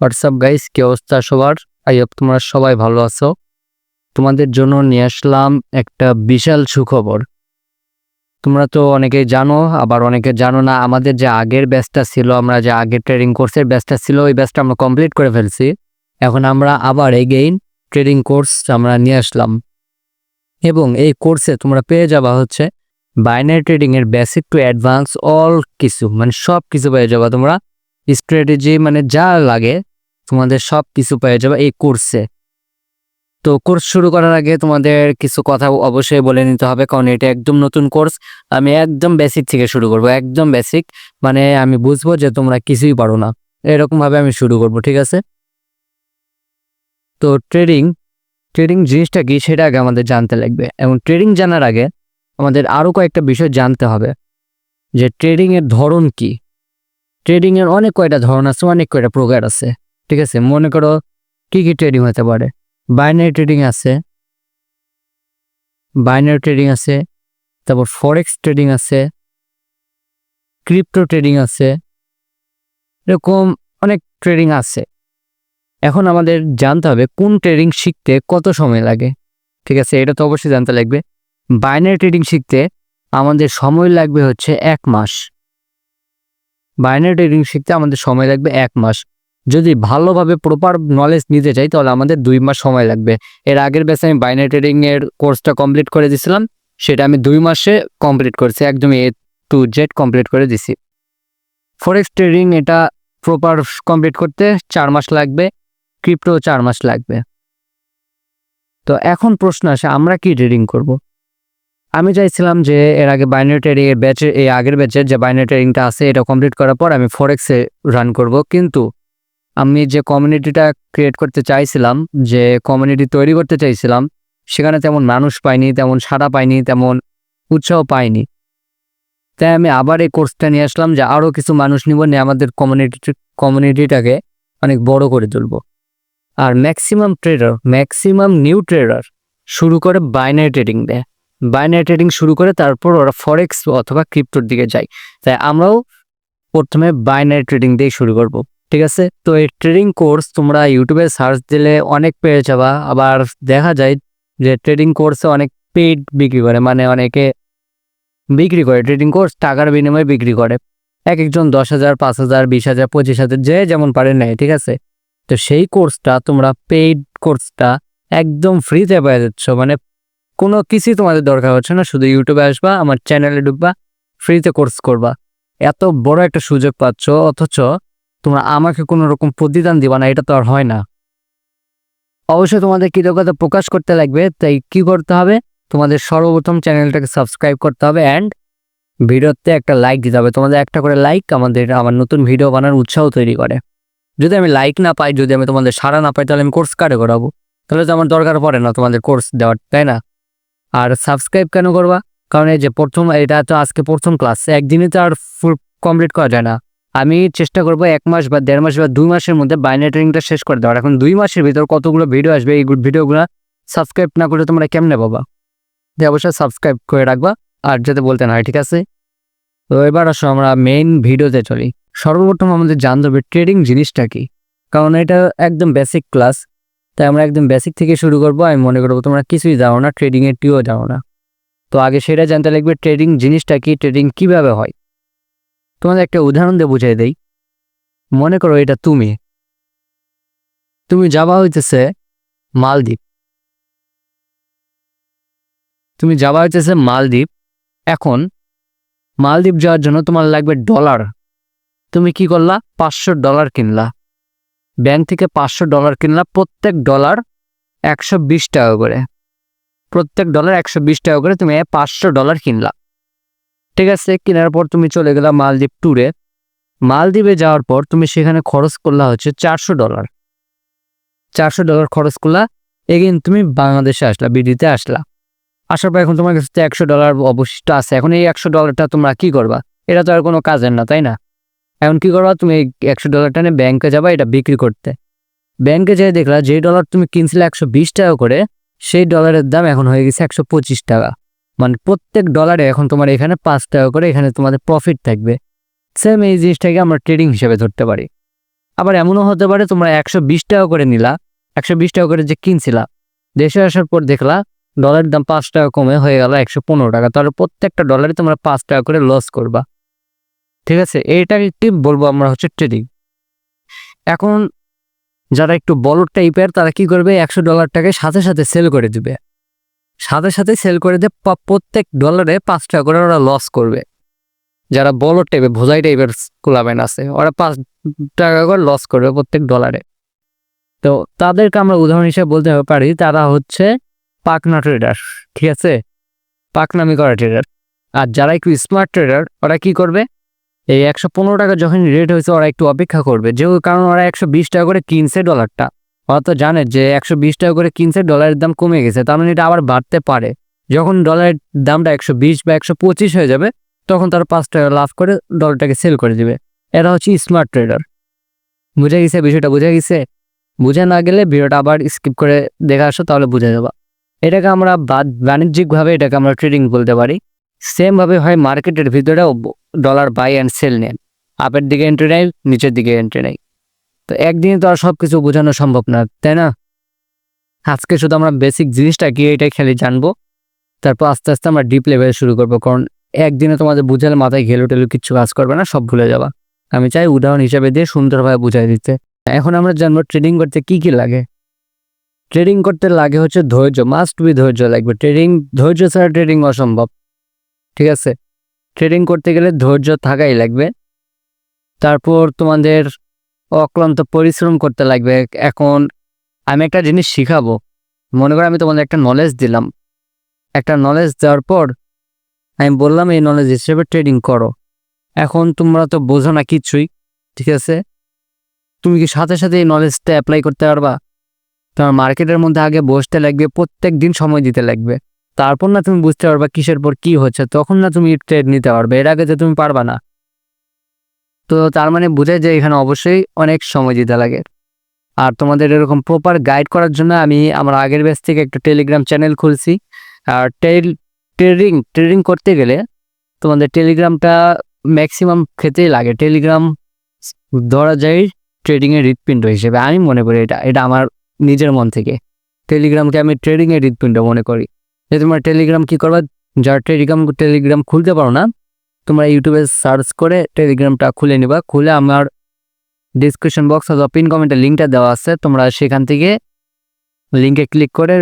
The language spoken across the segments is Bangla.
হোয়াটসঅ্যাপ গাইস, কি অবস্থা সবার? আই হোপ তোমরা সবাই ভালো আছো। তোমাদের জন্য নিয়ে আসলাম একটা বিশাল সুখবর। তোমরা তো অনেকেই জানো, আবার অনেকে জানো না। আমাদের যে আগের ব্যাচটা ছিল, আমরা যে আগের ট্রেডিং কোর্সের ব্যাচটা ছিল, ওই ব্যাচটা আমরা কমপ্লিট করে ফেলছি। এখন আমরা আবার এগেইন ট্রেডিং কোর্স আমরা নিয়ে আসলাম, এবং এই কোর্সে তোমরা পেয়ে যাবা হচ্ছে বাইনারি ট্রেডিং এর বেসিক টু অ্যাডভান্স অল কিছু, মানে সব কিছু পেয়ে যাবা তোমরা। স্ট্র্যাটেজি মানে যা লাগে তোমাদের সব কিছু পেয়ে যাবে এই কোর্সে। তো কোর্স শুরু করার আগে তোমাদের কিছু কথা অবশ্যই বলে নিতে হবে, কারণ এটা একদম নতুন কোর্স। আমি একদম বেসিক থেকে শুরু করব, একদম বেসিক, মানে আমি বুঝবো যে তোমরা কিছুই পারো না, এরকম ভাবে আমি শুরু করব, ঠিক আছে? তো ট্রেডিং ট্রেডিং জিনিসটা কি সেটা আগে আমাদের জানতে লাগবে, এবং ট্রেডিং জানার আগে আমাদের আরও কয়েকটা বিষয় জানতে হবে, যে ট্রেডিং এর ধরন কি। ট্রেডিং এর অনেক কয়টা ধরন আছে, অনেক কয়টা প্রকার আছে, ঠিক আছে? মনে করো কি কি ট্রেডিং হতে পারে। বাইনারি ট্রেডিং আছে, তারপর ফরেক্স ট্রেডিং আছে, ক্রিপ্টো ট্রেডিং আছে, এরকম অনেক ট্রেডিং আছে। এখন আমাদের জানতে হবে কোন ট্রেডিং শিখতে কত সময় লাগে, ঠিক আছে? এটা তো অবশ্যই জানতে লাগবে। বাইনারি ট্রেডিং শিখতে আমাদের সময় লাগবে হচ্ছে 1 মাস। বাইনারি ট্রেডিং শিখতে আমাদের সময় লাগবে 1 মাস। যদি ভালোভাবে প্রপার নলেজ নিতে চাই তাহলে আমাদের 2 মাস সময় লাগবে। এর আগের ব্যাচে আমি বাইনারি ট্রেডিং এর কোর্সটা কমপ্লিট করে দিয়েছিলাম, সেটা আমি 2 মাসে কমপ্লিট করেছি, একদম A to Z কমপ্লিট করে দিছি। ফরেক্স ট্রেডিং এটা প্রপার কমপ্লিট করতে 4 মাস লাগবে, ক্রিপ্টো 4 মাস লাগবে। তো এখন প্রশ্ন আসে, আমরা কি ট্রেডিং করব? আমি চাইছিলাম যে এর আগে বাইনারি ট্রেডিং এর ব্যাচে, এই আগের ব্যাচের যে বাইনারি ট্রেডিংটা আছে এটা কমপ্লিট করার পর আমি ফরেক্সে রান করব। কিন্তু আমি যে কমিউনিটিটা ক্রিয়েট করতে চাইছিলাম, যে কমিউনিটি তৈরি করতে চাইছিলাম, সেখানে তেমন মানুষ পাইনি, তেমন সাড়া পাইনি, তেমন উৎসাহ পাইনি। তাই আমি আবার এই কোর্সটা নিয়ে আসলাম, যে আরও কিছু মানুষ নিব, নিয়ে আমাদের কমিউনিটিটাকে অনেক বড় করে তুলব। আর ম্যাক্সিমাম নিউ ট্রেডার শুরু করে বাইনারি ট্রেডিং দেয়, বাইনারি ট্রেডিং শুরু করে তারপর ওরা ফরেক্স অথবা ক্রিপ্টোর দিকে যায়। তাই আমরাও প্রথমে বাইনারি ট্রেডিং দিয়ে শুরু করব, ঠিক আছে? তো এই ট্রেডিং কোর্স তোমরা ইউটিউবে সার্চ দিলে অনেক পেয়ে যাবা। আবার দেখা যায় যে ট্রেডিং কোর্সে অনেক পেইড বিক্রি করে, মানে অনেকে বিক্রি করে ট্রেডিং কোর্স টাকার বিনিময়ে বিক্রি করে। এক একজন 10,000, 5,000, 20,000, 25,000 যে যেমন পারে নেয়, ঠিক আছে? তো সেই কোর্সটা তোমরা পেইড কোর্সটা একদম ফ্রিতে পেয়ে যাচ্ছ, মানে কোনো কিছুই তোমাদের দরকার হচ্ছে না, শুধু ইউটিউবে আসবা, আমার চ্যানেলে ঢুকবা, ফ্রিতে কোর্স করবা। এত বড় একটা সুযোগ পাচ্ছ, অথচ তোমরা আমাকে কোনো রকম প্রতিদান দিবা না, এটা তো আর হয় না। অবশ্যই তোমাদের কৃতজ্ঞতা প্রকাশ করতে লাগবে। তাই কি করতে হবে? তোমাদের সর্বপ্রথম চ্যানেলটাকে সাবস্ক্রাইব করতে হবে, অ্যান্ড ভিডিওতে একটা লাইক দিতে হবে। তোমাদের একটা করে লাইক আমার নতুন ভিডিও বানানোর উৎসাহ তৈরি করে। যদি আমি লাইক না পাই, যদি আমি তোমাদের সাড়া না পাই, তাহলে আমি কোর্স কারে করাবো? তাহলে তো আমার দরকার পড়ে না তোমাদের কোর্স দেওয়ার, তাই না? আর সাবস্ক্রাইব কেন করবা? কারণ এই যে এটা তো আজকে প্রথম ক্লাস, একদিনে তো আর ফুল কমপ্লিট করা যায় না। আমি চেষ্টা করবো 1 মাস বা 1.5 মাস বা 2 মাসের মধ্যে বাইনারি ট্রেডিংটা শেষ করে দেওয়ার। এখন 2 মাসের ভিতর কতগুলো ভিডিও আসবে, এই ভিডিওগুলো সাবস্ক্রাইব না করলে তোমরা কেমনে পাবা? যে অবশ্যই সাবস্ক্রাইব করে রাখবা, আর যাতে বলতে না হয়, ঠিক আছে? তো এবার আসো আমরা মেইন ভিডিওতে চলি। সর্বপ্রথম আমাদের জানতে হবে ট্রেডিং জিনিসটা কি, কারণ এটা একদম বেসিক ক্লাস। তাই আমরা একদম বেসিক থেকে শুরু করবো। আমি মনে করবো তোমরা কিছুই জানো না, ট্রেডিং এর টিও জানো না। তো আগে সেটা জানতে লাগবে ট্রেডিং জিনিসটা কি, ট্রেডিং কিভাবে হয়। তোমাদের একটা উদাহরণ দিয়ে বুঝাই দেই। মনে করো এটা তুমি যাবা হইতেছে মালদ্বীপ, এখন মালদ্বীপ যাওয়ার জন্য তোমার লাগবে ডলার। তুমি কি করলা? $500 কিনলা, ব্যাংক থেকে $500 কিনলা। প্রত্যেক ডলার 120 টাকা করে, তুমি $500 কিনলা, ঠিক আছে? কেনার পর তুমি চলে গেলা মালদ্বীপ ট্যুরে। মালদ্বীপে যাওয়ার পর তুমি সেখানে খরচ করলা হচ্ছে $400 খরচ করলা। এগেইন তুমি বাংলাদেশে আসলা, বিডিতে আসলা। আসার পর এখন তোমার কাছে $100 অবশিষ্ট আছে। এখন এই $100টা তোমরা কি করবা? এটা তো আর কোনো কাজের না, তাই না? এখন কি করবা? তুমি এই $100টা নিয়ে ব্যাংকে যাবা এটা বিক্রি করতে। ব্যাংকে যেয়ে দেখলা যে ডলার তুমি কিনছিলে 120 টাকা করে, সেই ডলারের দাম এখন হয়ে গেছে 125 টাকা। মানে প্রত্যেক ডলারে এখন তোমার এখানে 5 টাকা করে এখানে তোমাদের প্রফিট থাকবে। সেম এই জিনিসটাকে আমরা ট্রেডিং হিসেবে ধরতে পারি। আবার এমনও হতে পারে তোমরা 120 টাকা করে নিলা, 120 টাকা করে যে কিনছিলা, দেশে আসার পর দেখলা ডলারের দাম 5 টাকা কমে হয়ে গেল 115 টাকা, তাহলে প্রত্যেকটা ডলারে তোমরা 5 টাকা করে লস করবা। ঠিক আছে, এইটাকে কি বলবো আমরা হচ্ছে ট্রেডিং। এখন যারা একটু বড় টাইপের তারা কি করবে, $100টাকে সাথে সাথে সেল করে দিবে, সাথে সাথে সেল করে দিয়ে প্রত্যেক ডলারে 5 টাকা করে ওরা লস করবে। যারা বড় টাইপের ভোজাই টাইপের ক্লাবেন আছে ওরা 5 টাকা করে লস করবে প্রত্যেক ডলারে। তো তাদেরকে আমরা উদাহরণ হিসেবে বলতে পারি তারা হচ্ছে পাকনা ট্রেডার। ঠিক আছে, পাকনামি করা ট্রেডার। আর যারা একটু স্মার্ট ট্রেডার ওরা কি করবে, এই 115 টাকা যখন রেট হয়েছে ওরা একটু অপেক্ষা করবে, কারণ ওরা 120 টাকা করে কিনছে ডলারটা, ওরা তো জানে যে 120 টাকা করে কিনছে, ডলারের দাম কমে গেছে, তার মানে এটা আবার বাড়তে পারে। যখন ডলারের দামটা 120 বা 125 হয়ে যাবে তখন তারা 5 টাকা লাভ করে ডলারটাকে সেল করে দিবে। এরা হচ্ছে স্মার্ট ট্রেডার। বুঝে গেছে বিষয়টা? বুঝে গেছে? বুঝে না গেলে ভিডিওটা আবার স্কিপ করে দেখে আসো, তাহলে বুঝে যাবা। এটাকে আমরা বাণিজ্যিকভাবে এটাকে আমরা ট্রেডিং বলতে পারি। সেমভাবে হয় মার্কেটের ভিতরে ডলার বাই অ্যান্ড সেল নেন, আপের দিকে এন্ট্রি নেয়, নিচের দিকে এন্ট্রি নেয়। তো একদিনে তো আর সব কিছু বোঝানো সম্ভব না, তাই না? আজকে শুধু আমরা বেসিক জিনিসটা কি এটাই খালি জানবো, তারপর আস্তে আস্তে আমরা ডিপ লেভেলে শুরু করবো, কারণ একদিনে তোমাদের বুঝালে মাথায় ঘেলু টেলু কিচ্ছু কাজ করবে না, সব ভুলে যাবা। আমি চাই উদাহরণ হিসাবে দিয়ে সুন্দরভাবে বুঝাই দিতে। এখন আমরা জানবো ট্রেডিং করতে কি কি লাগে। ট্রেডিং করতে লাগে হচ্ছে ধৈর্য, মাস্ট বি ধৈর্য লাগবে। ধৈর্য ছাড়া ট্রেডিং অসম্ভব। ঠিক আছে, ট্রেডিং করতে গেলে ধৈর্য থাকাই লাগবে। তারপর তোমাদের অক্লান্ত পরিশ্রম করতে লাগবে। এখন আমি একটা জিনিস শিখাবো, মনে করো আমি তোমাদের একটা নলেজ দিলাম, একটা নলেজ দেওয়ার পর আমি বললাম এই নলেজ হিসেবে ট্রেডিং করো। এখন তোমরা তো বোঝো না কিছুই, ঠিক আছে? তুমি কি সাথে সাথে এই নলেজটা অ্যাপ্লাই করতে পারবা? তোমার মার্কেটের মধ্যে আগে বসতে লাগবে, প্রত্যেক দিন সময় দিতে লাগবে, তারপর না তুমি বুঝতে পারবা কিসের পর কি হচ্ছে, তখন না তুমি ট্রেড নিতে পারবে, এর আগে তো তুমি পারবা না। তো তার মানে বুঝে যে এখানে অবশ্যই অনেক সময় দিতে লাগে। আর তোমাদের এরকম প্রপার গাইড করার জন্য আমি আমার আগের ব্যাচ থেকে একটা টেলিগ্রাম চ্যানেল খুলছি। আর ট্রেডিং করতে গেলে তোমাদের টেলিগ্রামটা ম্যাক্সিমাম ক্ষেত্রেই লাগে। টেলিগ্রাম ধরা যায় ট্রেডিংয়ের হৃৎপিণ্ড হিসেবে, আমি মনে করি এটা আমার নিজের মন থেকে। টেলিগ্রামকে আমি ট্রেডিংয়ের হৃৎপিণ্ড মনে করি। যে তোমরা টেলিগ্রাম কী করবা, যারা টেলিগ্রাম খুলতে পারো না, তোমরা ইউটিউবে সার্চ করে টেলিগ্রামটা খুলে নিবা। খুলে আমার ডিসক্রিপশন বক্স অথবা পিন কমেন্টে লিঙ্কটা দেওয়া আছে, তোমরা সেখান থেকে লিঙ্কে ক্লিক করে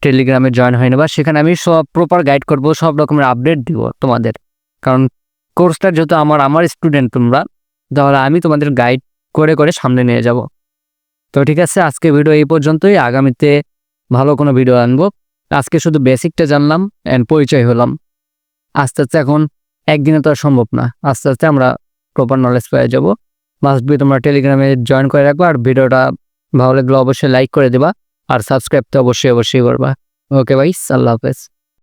টেলিগ্রামে জয়েন হয়ে নেবা। সেখানে আমি সব প্রপার গাইড করব, সব রকমের আপডেট দিব তোমাদের। কারণ কোর্সটা যেহেতু আমার স্টুডেন্ট তোমরা, তাহলে আমি তোমাদের গাইড করে করে সামনে নিয়ে যাব। তো ঠিক আছে, আজকে ভিডিও এই পর্যন্তই। আগামীতে ভালো কোনো ভিডিও আনবো। আজকে শুধু বেসিকটা জানলাম অ্যান্ড পরিচয় হলাম। আস্তে আস্তে এখন একদিনে তো আর সম্ভব না, আস্তে আস্তে আমরা প্রপার নলেজ পেয়ে যাবো। মাস্ট বি তোমরা টেলিগ্রামে জয়েন করে রাখবা। আর ভিডিওটা ভালো লাগলে অবশ্যই লাইক করে দেবা, আর সাবস্ক্রাইব তো অবশ্যই করবা। ওকে ভাই, আল্লাহ হাফেজ।